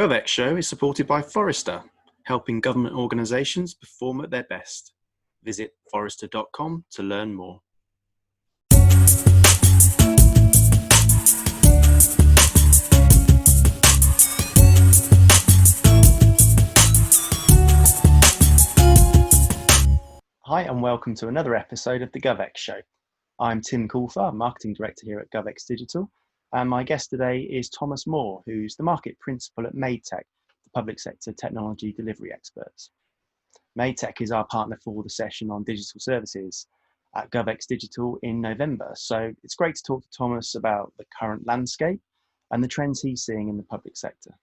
GovX show is supported by Forrester, helping government organisations perform at their best. Visit forrester.com to learn more. Hi and welcome to another episode of the GovX show. I'm Tim Coulthard, Marketing Director here at GovX Digital, and my guest today is Thomas Moore, who's the Market Principal at MadeTech, the public sector technology delivery experts. MadeTech is our partner for the session on digital services at GovX Digital in November, so it's great to talk to Thomas about the current landscape and the trends he's seeing in the public sector.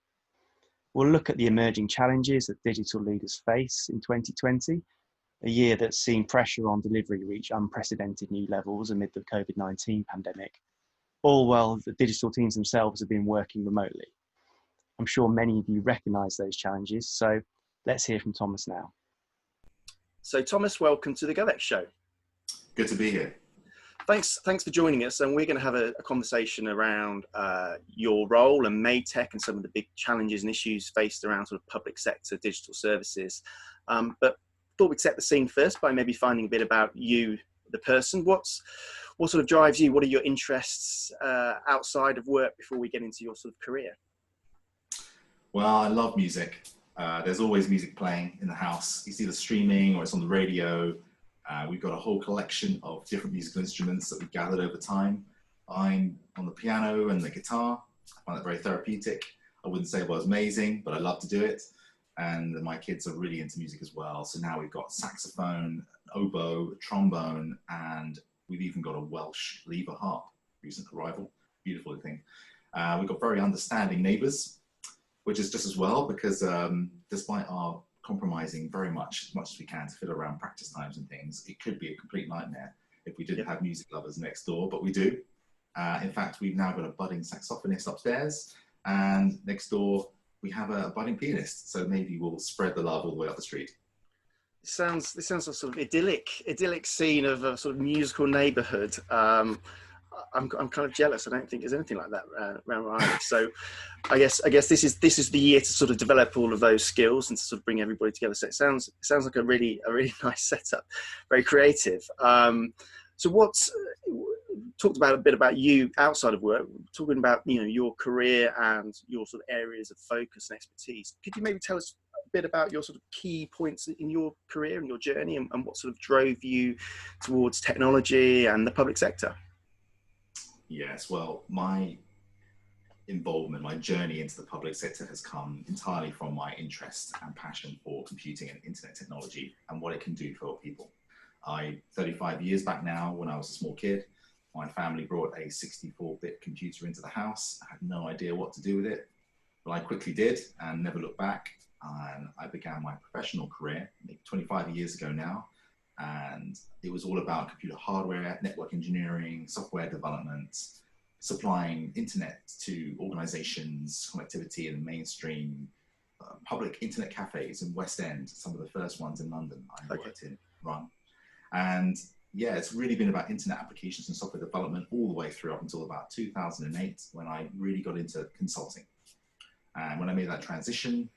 We'll look at the emerging challenges that digital leaders face in 2020, a year that's seen pressure on delivery reach unprecedented new levels amid the COVID-19 pandemic, all while the digital teams themselves have been working remotely. I'm sure many of you recognise those challenges, so let's hear from Thomas now. So Thomas, welcome to the GovX show. Good to be here. Thanks for joining us, and we're going to have a conversation around your role and MadeTech and some of the big challenges and issues faced around sort of public sector digital services. But thought we'd set the scene first by maybe finding a bit about you, the person. What sort of drives you? What are your interests outside of work before we get into your sort of career? Well, I love music. There's always music playing in the house. It's either streaming or it's on the radio. We've got a whole collection of different musical instruments that we gathered over time. I'm on the piano and the guitar. I find that very therapeutic. I wouldn't say it was amazing, but I love to do it. And my kids are really into music as well. So now we've got saxophone, oboe, trombone, and we've even got a Welsh lever harp, recent arrival, beautiful thing. We've got very understanding neighbours, which is just as well because despite our compromising very much, as much as we can to fit around practice times and things, it could be a complete nightmare if we didn't have music lovers next door, but we do. In fact, we've now got a budding saxophonist upstairs, and next door, we have a budding pianist, so maybe we'll spread the love all the way up the street. This sounds a sort of idyllic scene of a sort of musical neighbourhood. I'm kind of jealous. I don't think there's anything like that around where I live. So I guess this is the year to sort of develop all of those skills and to sort of bring everybody together. So it sounds like a really nice setup, very creative. So talked about a bit about you outside of work, talking about your career and your sort of areas of focus and expertise. Could you maybe tell us a bit about your sort of key points in your career and your journey and what sort of drove you towards technology and the public sector? Yes, well, my involvement, my journey into the public sector has come entirely from my interest and passion for computing and internet technology and what it can do for people. 35 years back now, when I was a small kid, my family brought a 64-bit computer into the house. I had no idea what to do with it, but I quickly did and never looked back. And I began my professional career maybe 25 years ago now. And it was all about computer hardware, network engineering, software development, supplying internet to organizations, connectivity in the mainstream, public internet cafes in West End, some of the first ones in London I worked in, run. And yeah, it's really been about internet applications and software development all the way through up until about 2008 when I really got into consulting. And when I made that transition,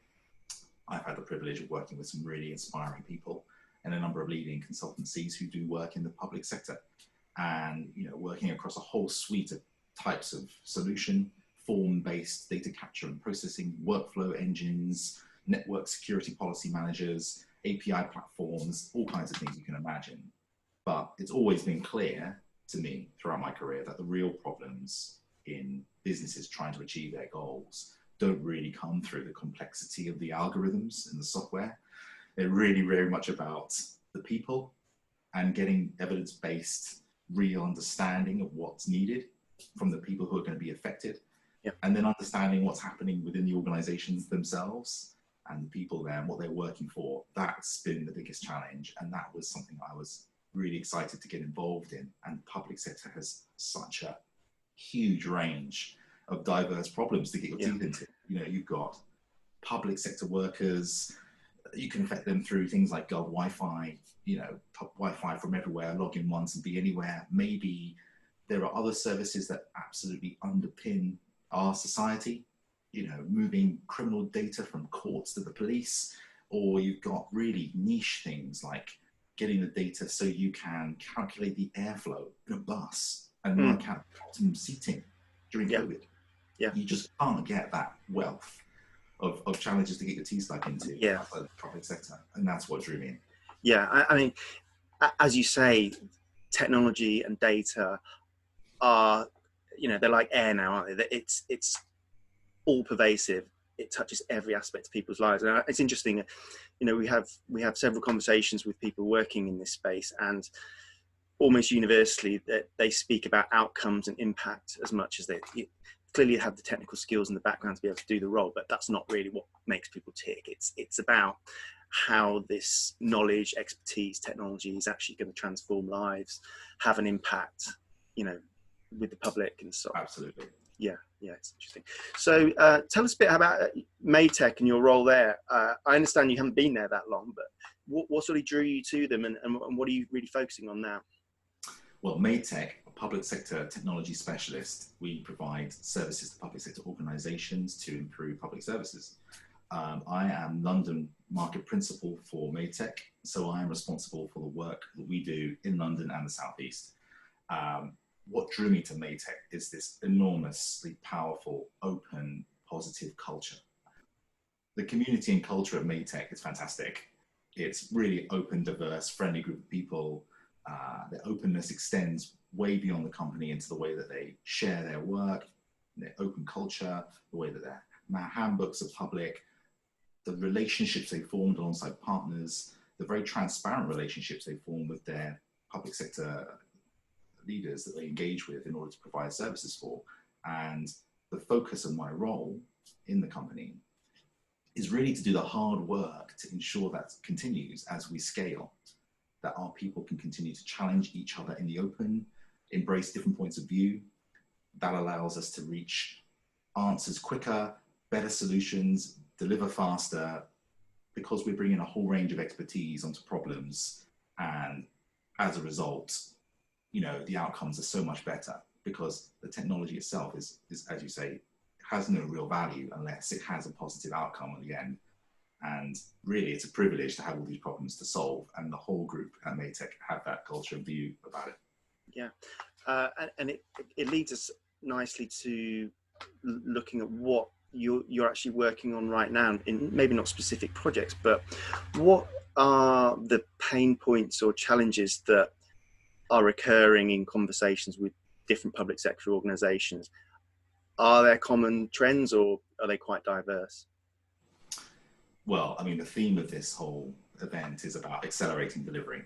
I've had the privilege of working with some really inspiring people and a number of leading consultancies who do work in the public sector and working across a whole suite of types of solution, form-based data capture and processing, workflow engines, network security policy managers, API platforms, all kinds of things you can imagine. But it's always been clear to me throughout my career that the real problems in businesses trying to achieve their goals don't really come through the complexity of the algorithms and the software. They're really very much about the people and getting evidence-based, real understanding of what's needed from the people who are going to be affected. Yep. And then understanding what's happening within the organizations themselves and the people there and what they're working for. That's been the biggest challenge. And that was something I was really excited to get involved in. And the public sector has such a huge range of diverse problems to get your teeth into. You've got public sector workers. You can affect them through things like Gov Wi-Fi, Wi-Fi from everywhere, log in once and be anywhere. Maybe there are other services that absolutely underpin our society moving criminal data from courts to the police, or you've got really niche things like getting the data so you can calculate the airflow in a bus and work out optimum seating during COVID. Yeah. You just can't get that wealth of challenges to get your teeth stuck into outside the public sector. And that's what drew me in. Yeah, I mean, as you say, technology and data are, they're like air now, aren't they? It's all pervasive. It touches every aspect of people's lives. And it's interesting, we have several conversations with people working in this space, and almost universally that they speak about outcomes and impact as much as they clearly have the technical skills and the background to be able to do the role, but that's not really what makes people tick. It's about how this knowledge, expertise, technology is actually going to transform lives, have an impact, with the public and so on. Absolutely. Yeah, it's interesting. So tell us a bit about Maytech and your role there. I understand you haven't been there that long, but what sort of drew you to them, and what are you really focusing on now? Well, Maytech, a public sector technology specialist, we provide services to public sector organisations to improve public services. I am London market principal for Maytech, so I am responsible for the work that we do in London and the South East. What drew me to Maytech is this enormously powerful, open, positive culture. The community and culture of Maytech is fantastic. It's really open, diverse, friendly group of people. Their openness extends way beyond the company into the way that they share their work, their open culture, the way that their handbooks are public, the relationships they formed alongside partners, the very transparent relationships they form with their public sector leaders that they engage with in order to provide services for. And the focus of my role in the company is really to do the hard work to ensure that continues as we scale, that our people can continue to challenge each other in the open, embrace different points of view. That allows us to reach answers quicker, better solutions, deliver faster, because we're bringing a whole range of expertise onto problems. And as a result, the outcomes are so much better, because the technology itself is, as you say, has no real value unless it has a positive outcome at the end. And really, it's a privilege to have all these problems to solve, and the whole group at Maytech have that culture and view about it. Yeah, and it leads us nicely to looking at what you're actually working on right now, in maybe not specific projects, but what are the pain points or challenges that are occurring in conversations with different public sector organisations? Are there common trends, or are they quite diverse? Well, I mean, the theme of this whole event is about accelerating delivery,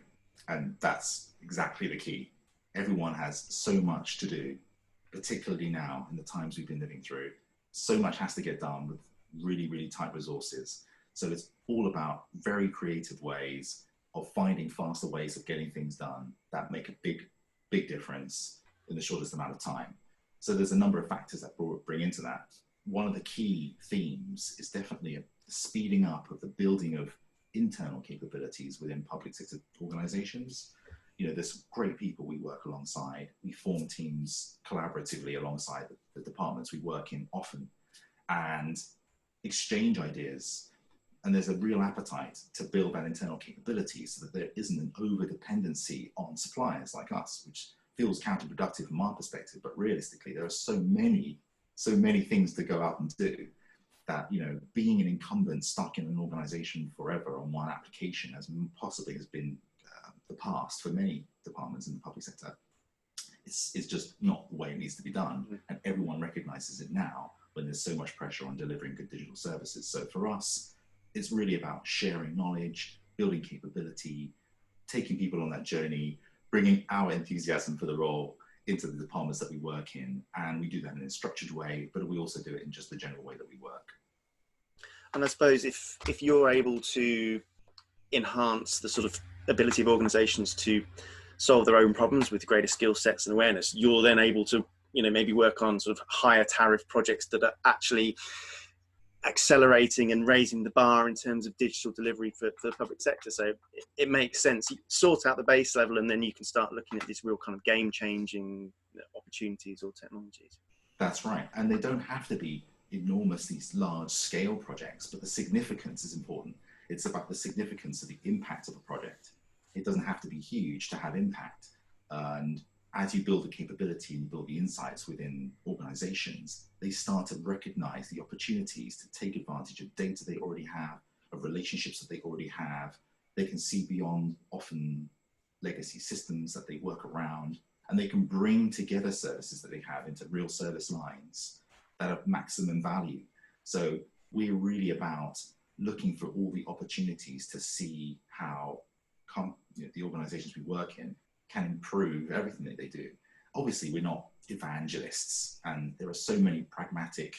and that's exactly the key. Everyone has so much to do, particularly now in the times we've been living through. So much has to get done with really, really tight resources. So it's all about very creative ways of finding faster ways of getting things done that make a big, big difference in the shortest amount of time. So there's a number of factors that bring into that. One of the key themes is definitely the speeding up of the building of internal capabilities within public sector organizations. There's great people we work alongside. We form teams collaboratively alongside the departments we work in often, and exchange ideas. And there's a real appetite to build that internal capability so that there isn't an over dependency on suppliers like us, which feels counterproductive from our perspective. But realistically, there are so many things to go out and do that, being an incumbent stuck in an organization forever on one application, as possibly has been the past for many departments in the public sector, it's just not the way it needs to be done. And everyone recognizes it now when there's so much pressure on delivering good digital services. So for us, it's really about sharing knowledge, building capability, taking people on that journey, bringing our enthusiasm for the role into the departments that we work in. And we do that in a structured way, but we also do it in just the general way that we work. And I suppose if you're able to enhance the sort of ability of organizations to solve their own problems with greater skill sets and awareness, you're then able to, maybe work on sort of higher tariff projects that are actually accelerating and raising the bar in terms of digital delivery for the public sector. So it makes sense. You sort out the base level, and then you can start looking at these real kind of game-changing opportunities or technologies. That's right. And they don't have to be enormous, these large scale projects, but the significance is important. It's about the significance of the impact of a project. It doesn't have to be huge to have impact. And as you build the capability and you build the insights within organizations, they start to recognize the opportunities to take advantage of data they already have, of relationships that they already have. They can see beyond often legacy systems that they work around, and they can bring together services that they have into real service lines that have maximum value. So we're really about looking for all the opportunities to see how the organizations we work in can improve everything that they do. Obviously, we're not evangelists, and there are so many pragmatic,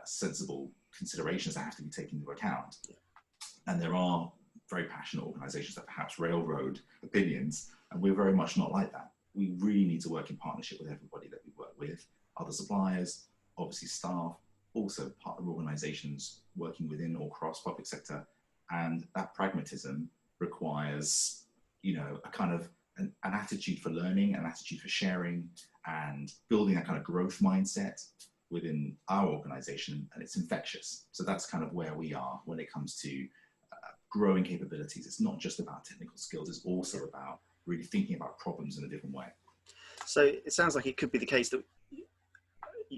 sensible considerations that have to be taken into account. And there are very passionate organizations that perhaps railroad opinions, and we're very much not like that. We really need to work in partnership with everybody that we work with, other suppliers, obviously staff, also partner organizations working within or cross public sector. And that pragmatism requires, a kind of an attitude for learning, an attitude for sharing, and building that kind of growth mindset within our organization, and it's infectious. So that's kind of where we are when it comes to growing capabilities. It's not just about technical skills, it's also about really thinking about problems in a different way. So it sounds like it could be the case that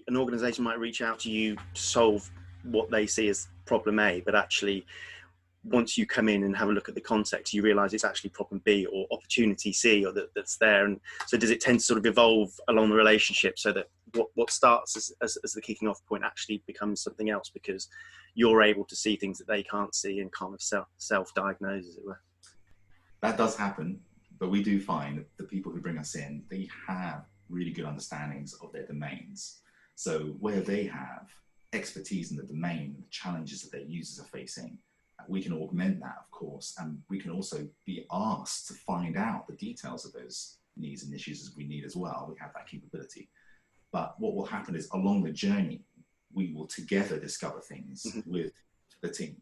an organization might reach out to you to solve what they see as problem A, but actually once you come in and have a look at the context, you realize it's actually problem B or opportunity C, or that's there. And so does it tend to sort of evolve along the relationship, so that what starts as the kicking off point actually becomes something else, because you're able to see things that they can't see and kind of self-diagnose, as it were? That does happen, but we do find that the people who bring us in, they have really good understandings of their domains. So where they have expertise in the domain, the challenges that their users are facing, we can augment that, of course, and we can also be asked to find out the details of those needs and issues as we need as well. We have that capability. But what will happen is along the journey, we will together discover things with the team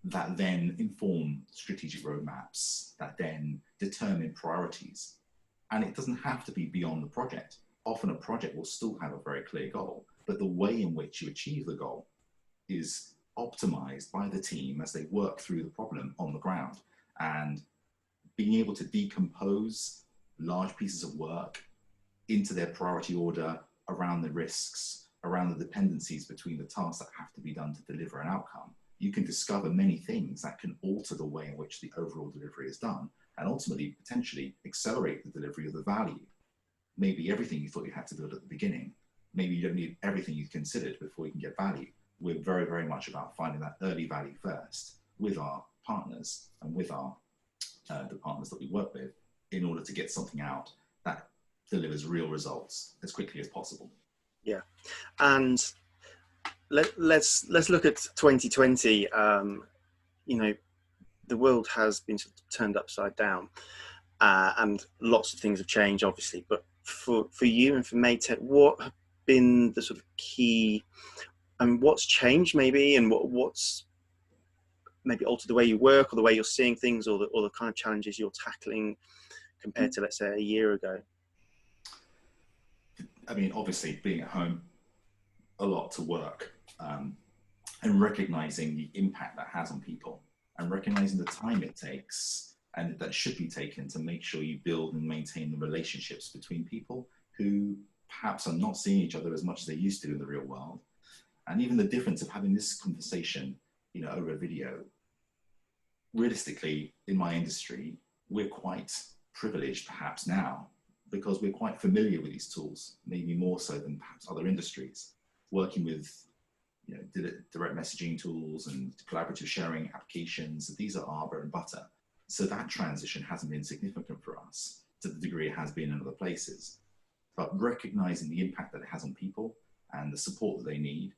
that then inform strategic roadmaps, that then determine priorities. And it doesn't have to be beyond the project. Often a project will still have a very clear goal, but the way in which you achieve the goal is optimized by the team as they work through the problem on the ground. And being able to decompose large pieces of work into their priority order around the risks, around the dependencies between the tasks that have to be done to deliver an outcome, you can discover many things that can alter the way in which the overall delivery is done, and ultimately potentially accelerate the delivery of the value. Maybe everything you thought you had to build at the beginning, maybe you don't need everything you've considered before you can get value. We're very, very much about finding that early value first with our partners and with our the partners that we work with, in order to get something out that delivers real results as quickly as possible. Yeah, and let's look at 2020. The world has been sort of turned upside down, and lots of things have changed, obviously. But for you and for MadeTech, what have been the sort of key, and what's changed maybe, and what's maybe altered the way you work or the way you're seeing things, or the kind of challenges you're tackling compared to, let's say, a year ago? I mean, obviously being at home a lot to work, and recognizing the impact that has on people, and recognizing the time it takes and that should be taken to make sure you build and maintain the relationships between people who perhaps are not seeing each other as much as they used to in the real world. And even the difference of having this conversation, over a video. Realistically, in my industry, we're quite privileged perhaps now, because we're quite familiar with these tools, maybe more so than perhaps other industries, working with direct messaging tools and collaborative sharing applications. These are our bread and butter. So that transition hasn't been significant for us to the degree it has been in other places. But recognizing the impact that it has on people and the support that they need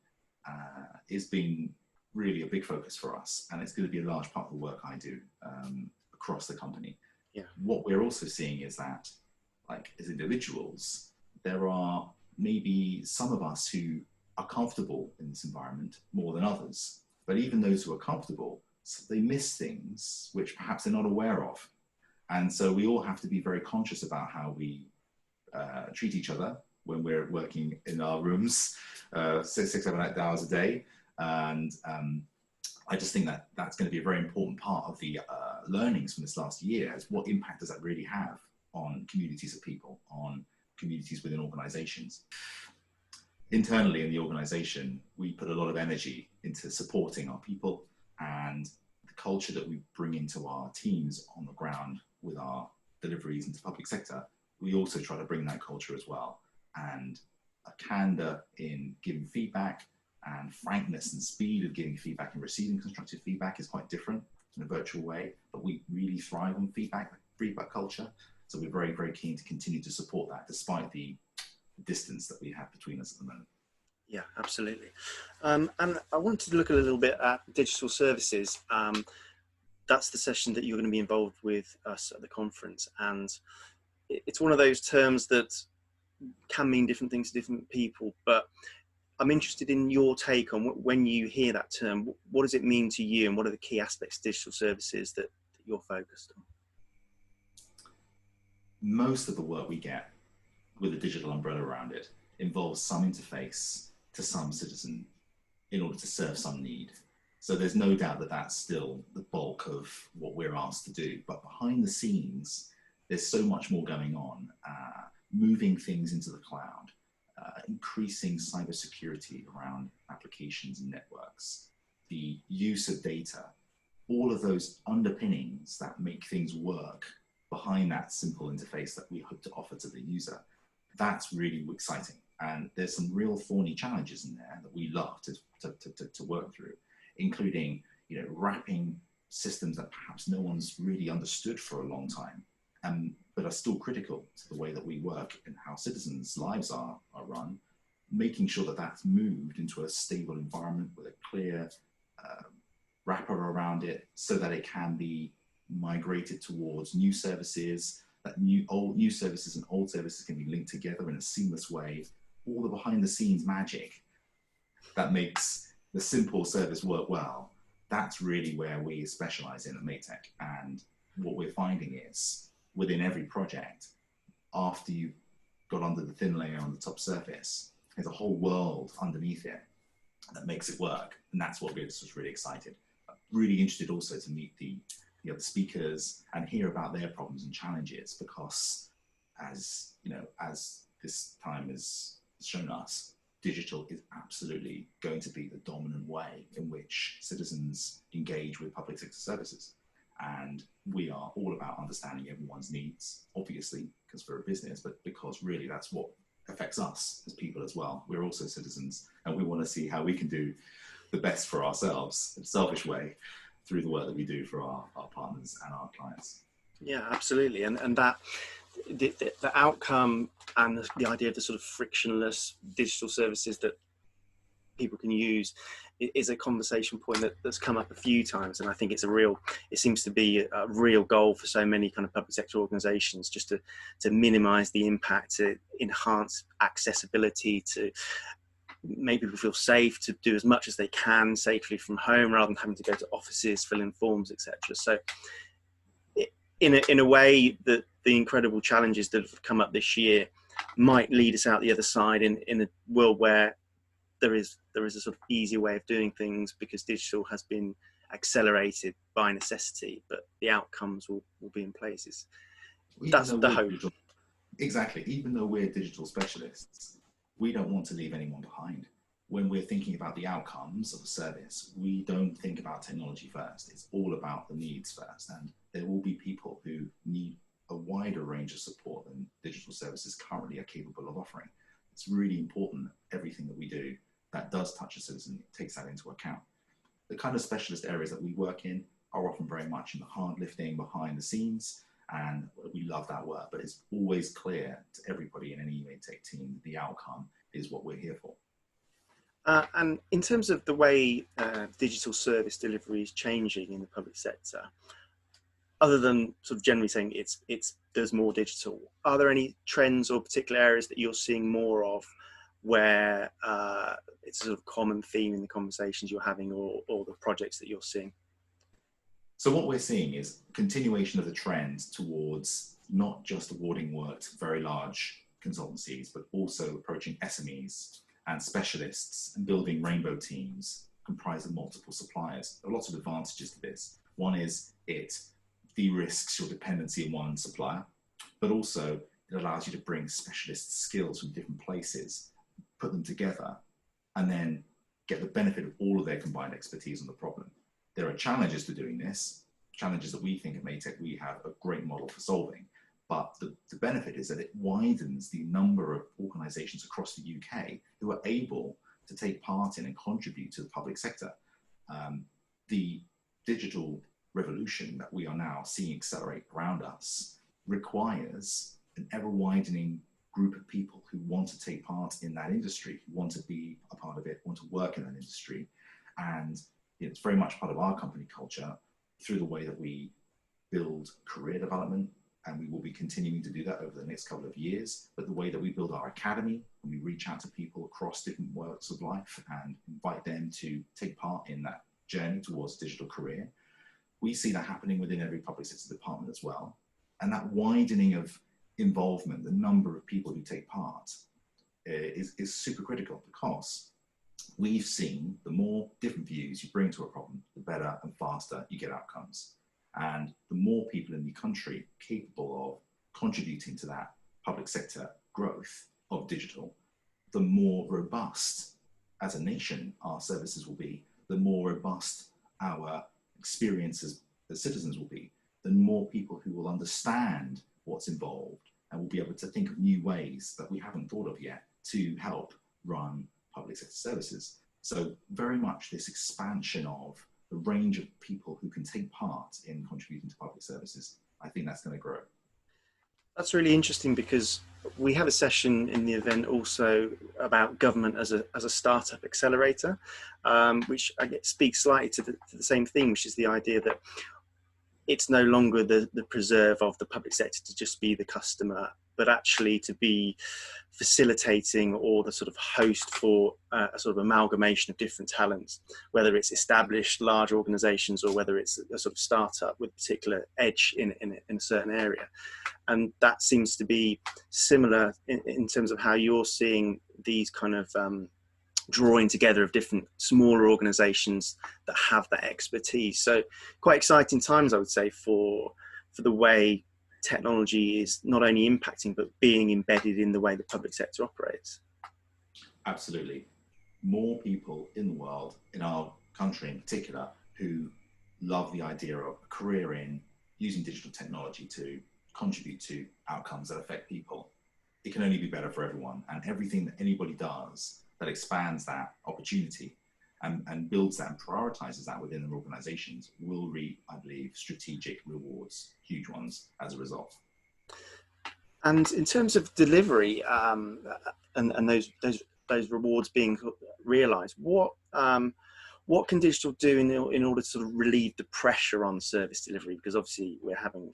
has been really a big focus for us. And it's going to be a large part of the work I do across the company. Yeah. What we're also seeing is that, like, as individuals, there are maybe some of us who are comfortable in this environment more than others. But even those who are comfortable, they miss things which perhaps they're not aware of. And so we all have to be very conscious about how we treat each other, when we're working in our rooms 6-7 8 hours a day. And I just think that that's going to be a very important part of the learnings from this last year, is what impact does that really have on communities of people, on communities within organizations. Internally in the organization, we put a lot of energy into supporting our people, and the culture that we bring into our teams on the ground with our deliveries into public sector, we also try to bring that culture as well. And a candor in giving feedback and frankness and speed of giving feedback and receiving constructive feedback is quite different in a virtual way, but we really thrive on feedback culture. So we're very, very keen to continue to support that despite the distance that we have between us at the moment. Yeah, absolutely. And I wanted to look a little bit at digital services. That's the session that you're going to be involved with us at the conference. And it's one of those terms that can mean different things to different people, but I'm interested in your take on when you hear that term, what does it mean to you, and what are the key aspects of digital services that you're focused on? Most of the work we get with a digital umbrella around it involves some interface to some citizen in order to serve some need. So there's no doubt that that's still the bulk of what we're asked to do. But behind the scenes, there's so much more going on, moving things into the cloud, increasing cybersecurity around applications and networks, the use of data, all of those underpinnings that make things work behind that simple interface that we hope to offer to the user. That's really exciting. And there's some real thorny challenges in there that we love to work through, including, wrapping systems that perhaps no one's really understood for a long time, but are still critical to the way that we work and how citizens' lives are run, making sure that that's moved into a stable environment with a clear wrapper around it so that it can be migrated towards new services, that new services and old services can be linked together in a seamless way. All the behind the scenes magic that makes the simple service work well, that's really where we specialize in at Maytech. And what we're finding is within every project, after you've got under the thin layer on the top surface, there's a whole world underneath it that makes it work. And that's what gets us really excited. I'm really interested also to meet the other speakers and hear about their problems and challenges, because as this time has shown us, digital is absolutely going to be the dominant way in which citizens engage with public sector services. And we are all about understanding everyone's needs, obviously, because we're a business, but because really that's what affects us as people as well. We're also citizens, and we want to see how we can do the best for ourselves in a selfish way through the work that we do for our partners and our clients. Yeah, absolutely. And that the outcome and the idea of the sort of frictionless digital services that people can use is a conversation point that's come up a few times, and I think it seems to be a real goal for so many kind of public sector organisations, just to minimise the impact, to enhance accessibility, to make people feel safe, to do as much as they can safely from home rather than having to go to offices, fill in forms, etc. So in a way, that the incredible challenges that have come up this year might lead us out the other side in a world where there is a sort of easier way of doing things, because digital has been accelerated by necessity, but the outcomes will be in place. That's the hope. Exactly. Even though we're digital specialists, we don't want to leave anyone behind. When we're thinking about the outcomes of a service, we don't think about technology first. It's all about the needs first. And there will be people who need a wider range of support than digital services currently are capable of offering. It's really important, everything that we do that does touch a citizen takes that into account. The kind of specialist areas that we work in are often very much in the hard lifting behind the scenes, and we love that work, but it's always clear to everybody in any Maytech team the outcome is what we're here for. And in terms of the way digital service delivery is changing in the public sector, other than sort of generally saying there's more digital, are there any trends or particular areas that you're seeing more of where it's a sort of common theme in the conversations you're having or the projects that you're seeing? So what we're seeing is continuation of the trend towards not just awarding work to very large consultancies, but also approaching SMEs and specialists and building rainbow teams comprised of multiple suppliers. There are lots of advantages to this. One is it de-risks your dependency on one supplier, but also it allows you to bring specialist skills from different places, put them together, and then get the benefit of all of their combined expertise on the problem. There are challenges to doing this, challenges that we think at Maytech we have a great model for solving, but the benefit is that it widens the number of organisations across the UK who are able to take part in and contribute to the public sector. The digital revolution that we are now seeing accelerate around us requires an ever-widening group of people who want to take part in that industry, who want to be a part of it, want to work in that industry. And it's very much part of our company culture through the way that we build career development, and we will be continuing to do that over the next couple of years. But the way that we build our academy, and we reach out to people across different walks of life and invite them to take part in that journey towards a digital career, we see that happening within every public sector department as well. And that widening of involvement, the number of people who take part, is super critical, because we've seen the more different views you bring to a problem, the better and faster you get outcomes. And the more people in the country capable of contributing to that public sector growth of digital, the more robust as a nation our services will be, the more robust our experiences as citizens will be, the more people who will understand what's involved and will be able to think of new ways that we haven't thought of yet to help run public sector services. So very much this expansion of the range of people who can take part in contributing to public services, I think that's going to grow. That's really interesting, because we have a session in the event also about government as a startup accelerator, which I guess speaks slightly to the same thing, which is the idea that it's no longer the preserve of the public sector to just be the customer, but actually to be facilitating or the sort of host for a sort of amalgamation of different talents, whether it's established large organizations or whether it's a sort of startup with particular edge in a certain area. And that seems to be similar in terms of how you're seeing these kind of drawing together of different smaller organizations that have that expertise. So quite exciting times, I would say, for the way technology is not only impacting, but being embedded in the way the public sector operates. Absolutely. More people in the world, in our country in particular, who love the idea of a career in using digital technology to contribute to outcomes that affect people. It can only be better for everyone, and everything that anybody does that expands that opportunity and builds that and prioritises that within their organisations will reap, I believe, strategic rewards, huge ones, as a result. And in terms of delivery and those rewards being realised, what can digital do in order to sort of relieve the pressure on service delivery? Because obviously we're having,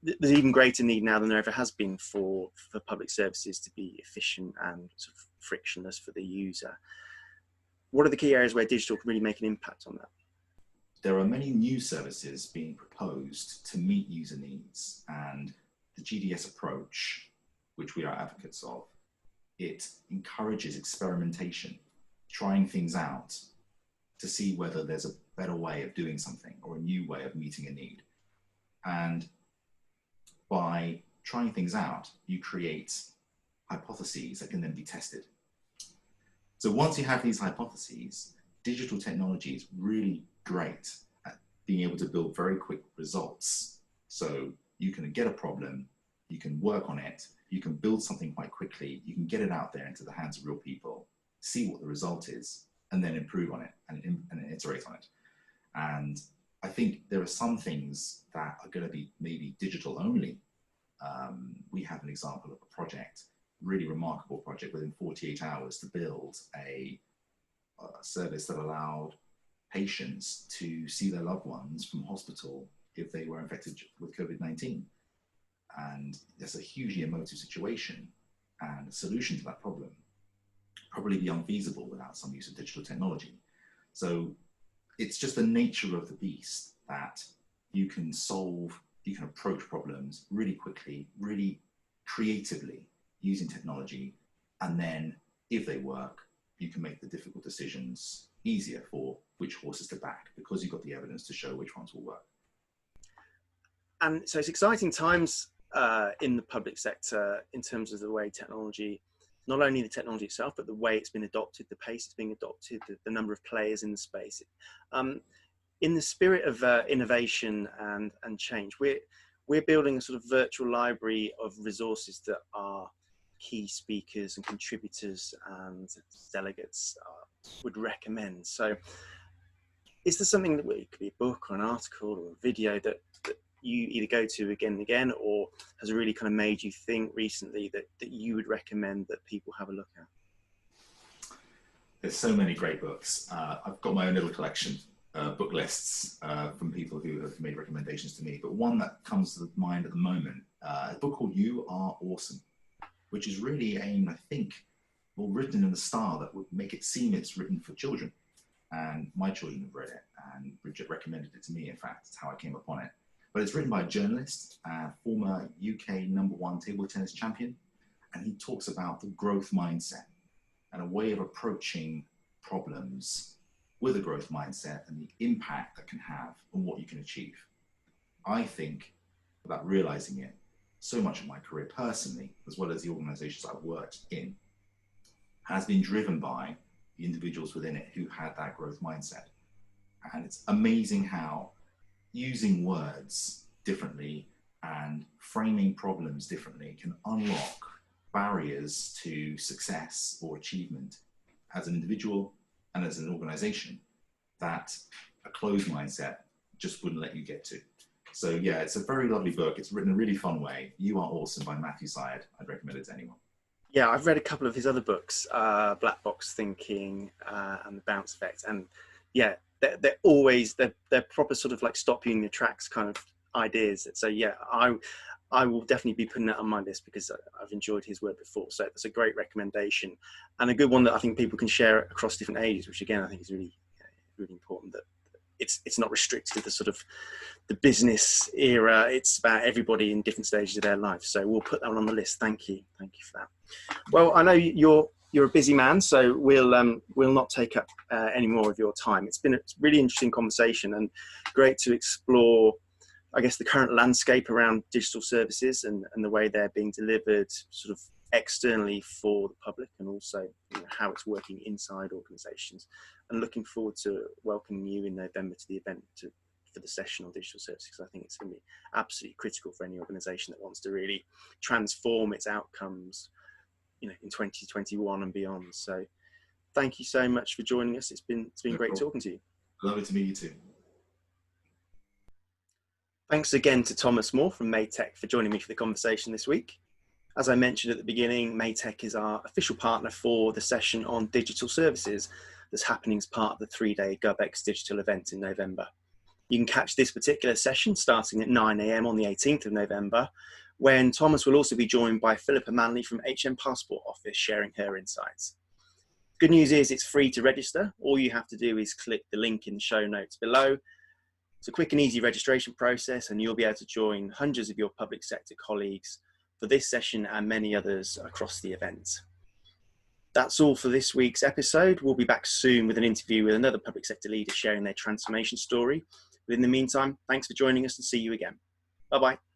there's even greater need now than there ever has been for public services to be efficient and sort of frictionless for the user. What are the key areas where digital can really make an impact on that? There are many new services being proposed to meet user needs, and the GDS approach, which we are advocates of, it encourages experimentation, trying things out to see whether there's a better way of doing something or a new way of meeting a need. And by trying things out, you create hypotheses that can then be tested. So once you have these hypotheses, digital technology is really great at being able to build very quick results. So you can get a problem, you can work on it, you can build something quite quickly, you can get it out there into the hands of real people, see what the result is, and then improve on it and iterate on it. And I think there are some things that are going to be maybe digital only. We have an example of a project, really remarkable project, within 48 hours to build a service that allowed patients to see their loved ones from hospital if they were infected with COVID-19. And that's a hugely emotive situation, and a solution to that problem probably be unfeasible without some use of digital technology. So it's just the nature of the beast that you can solve, you can approach problems really quickly, really creatively using technology, and then if they work, you can make the difficult decisions easier for which horses to back, because you've got the evidence to show which ones will work. And so it's exciting times in the public sector in terms of the way technology, not only the technology itself, but the way it's been adopted, the pace it's being adopted, the number of players in the space. In the spirit of innovation and change, we're building a sort of virtual library of resources that are key speakers and contributors and delegates would recommend. So is there something that it could be a book or an article or a video that you either go to again and again, or has really kind of made you think recently that you would recommend that people have a look at? There's so many great books. I've got my own little collection, book lists from people who have made recommendations to me. But one that comes to mind at the moment, a book called You Are Awesome, which is really aimed, I think, or written in the style that would make it seem it's written for children. And my children have read it, and Bridget recommended it to me, in fact. That's how I came upon it. But it's written by a journalist, former UK #1 table tennis champion, and he talks about the growth mindset and a way of approaching problems with a growth mindset and the impact that can have on what you can achieve. I think, without realizing it, so much of my career personally, as well as the organizations I've worked in, has been driven by the individuals within it who had that growth mindset. And it's amazing how using words differently and framing problems differently can unlock barriers to success or achievement as an individual and as an organization that a closed mindset just wouldn't let you get to. So yeah, it's a very lovely book. It's written in a really fun way. You Are Awesome by Matthew Syed. I'd recommend it to anyone. Yeah, I've read a couple of his other books, Black Box Thinking and The Bounce Effect. And yeah, they're always, they're proper sort of like stop you in your tracks kind of ideas. So yeah, I will definitely be putting that on my list because I've enjoyed his work before. So that's a great recommendation and a good one that I think people can share across different ages, which again, I think is really, really important, that it's not restricted to the sort of the business era. It's about everybody in different stages of their life. So we'll put that one on the list. Thank you for that. Well, I know you're a busy man, so we'll not take up any more of your time. It's been a really interesting conversation and great to explore, I guess, the current landscape around digital services and the way they're being delivered sort of externally for the public, and also how it's working inside organisations. And looking forward to welcoming you in November to the event for the session on digital services, because I think it's going to be absolutely critical for any organisation that wants to really transform its outcomes, in 2021 and beyond. So thank you so much for joining us. It's been great talking to you. Lovely to meet you too. Thanks again to Thomas Moore from Maytech for joining me for the conversation this week. As I mentioned at the beginning, Maytech is our official partner for the session on digital services that's happening as part of the 3-day GovX digital event in November. You can catch this particular session starting at 9 AM on the 18th of November, when Thomas will also be joined by Philippa Manley from HM Passport Office, sharing her insights. Good news is it's free to register. All you have to do is click the link in the show notes below. It's a quick and easy registration process, and you'll be able to join hundreds of your public sector colleagues for this session and many others across the event. That's all for this week's episode. We'll be back soon with an interview with another public sector leader sharing their transformation story. But in the meantime, thanks for joining us and see you again. Bye-bye.